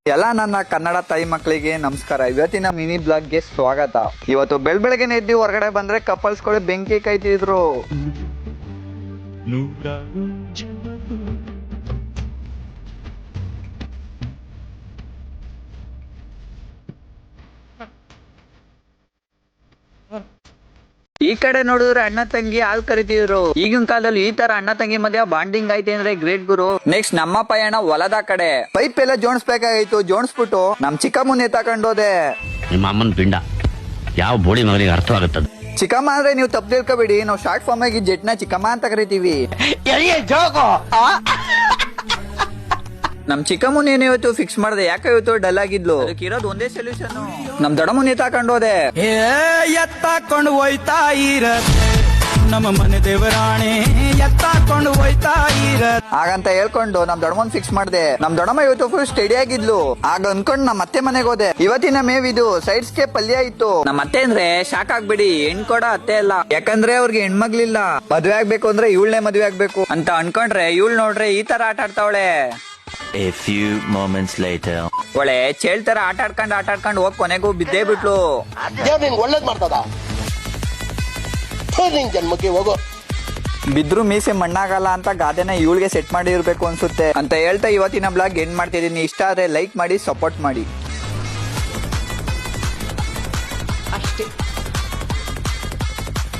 ಎಲ್ಲ ನನ್ನ ಕನ್ನಡ ತಾಯಿ ಮಕ್ಕಳಿಗೆ ನಮಸ್ಕಾರ. ಇವತ್ತಿನ ಮಿನಿ ಬ್ಲಾಗ್ಗೆ ಸ್ವಾಗತ. ಇವತ್ತು ಬೆಳಗ್ಗೆ ಎದ್ದು ಹೊರಗಡೆ ಬಂದ್ರೆ ಕಪಲ್ಸ್ಗಳು ಬೆಂಕಿ ಕಾಯ್ತಿದ್ರು. ಈ ಕಡೆ ನೋಡಿದ್ರೆ ಅಣ್ಣ ತಂಗಿ ಹಾಲ್ ಕರಿತಿದ್ರು. ಈಗಿನ ಕಾಲದಲ್ಲಿ ಈ ತರ ಅಣ್ಣ ತಂಗಿ ಮಧ್ಯ ಬಾಂಡಿಂಗ್ ಐತೆ ಅಂದ್ರೆ ಗ್ರೇಟ್ ಗುರು. ನೆಕ್ಸ್ಟ್ ನಮ್ಮ ಪಯಣ ಹೊಲದ ಕಡೆ. ಪೈಪ್ ಎಲ್ಲ ಜೋಡಿಸ್ಬೇಕಾಗಿತ್ತು, ಜೋಡಿಸ್ಬಿಟ್ಟು ನಮ್ ಚಿಕ್ಕಮ್ಮನ ಎತ್ತಾಕೊಂಡೋದೆ. ನಿಮ್ಮ ಅಮ್ಮನ ಪಿಂಡ ಯಾವ ಬೋಳಿ ಮಗನಿಗೆ ಅರ್ಥವಾಗುತ್ತದೆ. ಚಿಕ್ಕಮ್ಮ ಅಂದ್ರೆ ನೀವು ತಪ್ಪು ತಿಳ್ಕೊಬೇಡಿ, ನಾವು ಶಾರ್ಟ್ ಫಾರ್ಮ್ ಆಗಿ ಜೆಟ್ನ ಚಿಕ್ಕಮ್ಮ ಅಂತ ಕರಿತೀವಿ. ನಮ್ ಚಿಕ್ಕಮ್ಮನ ಏನ್ ಇವತ್ತು ಫಿಕ್ಸ್ ಮಾಡ್ದೆ, ಯಾಕೆ ಇವತ್ತು ಡಲ್ ಆಗಿದ್ಲು. ಇರೋದು ಒಂದೇ ಸೊಲ್ಯೂಷನ್, ನಮ್ ದೊಡ್ಡಮ್ಮನ ಎತ್ತಾಕೊಂಡೋದೆ. ಎತ್ತಾಕೊಂಡು ಹೋಯ್ತಾ ಇರತ್ತೆ ನಮ್ಮ ಮನೆ ದೇವರಾಣೆ, ಎತ್ತಾಕೊಂಡು ಹೋಯ್ತಾ ಇರತ್ತೆ ಹಾಗಂತ ಹೇಳ್ಕೊಂಡು ನಮ್ ದೊಡ್ಡಮ್ಮನ್ ಫಿಕ್ಸ್ ಮಾಡ್ದೆ. ನಮ್ ದೊಡ್ಡಮ್ಮ ಇವತ್ತು ಫುಲ್ ಸ್ಟಡಿ ಆಗಿದ್ಲು. ಆಗ ಅನ್ಕೊಂಡ್ ನಮ್ ಅತ್ತೆ ಮನೆಗೆ ಹೋದೆ. ಇವತ್ತಿನ ಮೇವ್ ಇದು ಸೈಡ್ಸ್ಗೆ ಪಲ್ಯ ಇತ್ತು. ನಮ್ ಅತ್ತೆ ಅಂದ್ರೆ ಶಾಕ್ ಆಗ್ಬಿಡಿ, ಹೆಣ್ ಕೊಡ ಅತ್ತೆ ಅಲ್ಲ. ಯಾಕಂದ್ರೆ ಅವ್ರಿಗೆ ಹೆಣ್ಮಗ್ಲಿಲ್ಲ, ಮದ್ವೆ ಆಗ್ಬೇಕು ಅಂದ್ರೆ ಇವಳನ್ನೇ ಮದ್ವೆ ಆಗ್ಬೇಕು ಅಂತ ಅನ್ಕೊಂಡ್ರೆ ಇವಳು ನೋಡ್ರೆ ಈ ತರ ಆಟ ಆಡ್ತಾವಳೆ. A few moments later. ಒಳ್ಳೆ ಚೇಳ್ ತರ ಆಟ ಆಡ್ಕೊಂಡು ಹೋಗ್ ಕೊನೆಗೂ ಬಿದ್ದೇ ಬಿಟ್ಲು. ಒಳ್ಳೇದ್ ಮಾಡ್ತದ ನಿನ್ ಜನ್ಮಕ್ಕೆ ಹೋಗೋ. ಬಿದ್ರು ಮೀಸೆ ಮಣ್ಣಾಗಲ್ಲ ಅಂತ ಗಾದೆನ ಇವಳಿಗೆ ಸೆಟ್ ಮಾಡಿ ಇರ್ಬೇಕು ಅನ್ಸುತ್ತೆ ಅಂತ ಹೇಳ್ತಾ ಇವತ್ತಿನ ಬ್ಲಾಗ್ ಎಂಡ್ ಮಾಡ್ತಿದೀನಿ. ಇಷ್ಟ ಆದ್ರೆ ಲೈಕ್ ಮಾಡಿ, ಸಪೋರ್ಟ್ ಮಾಡಿ.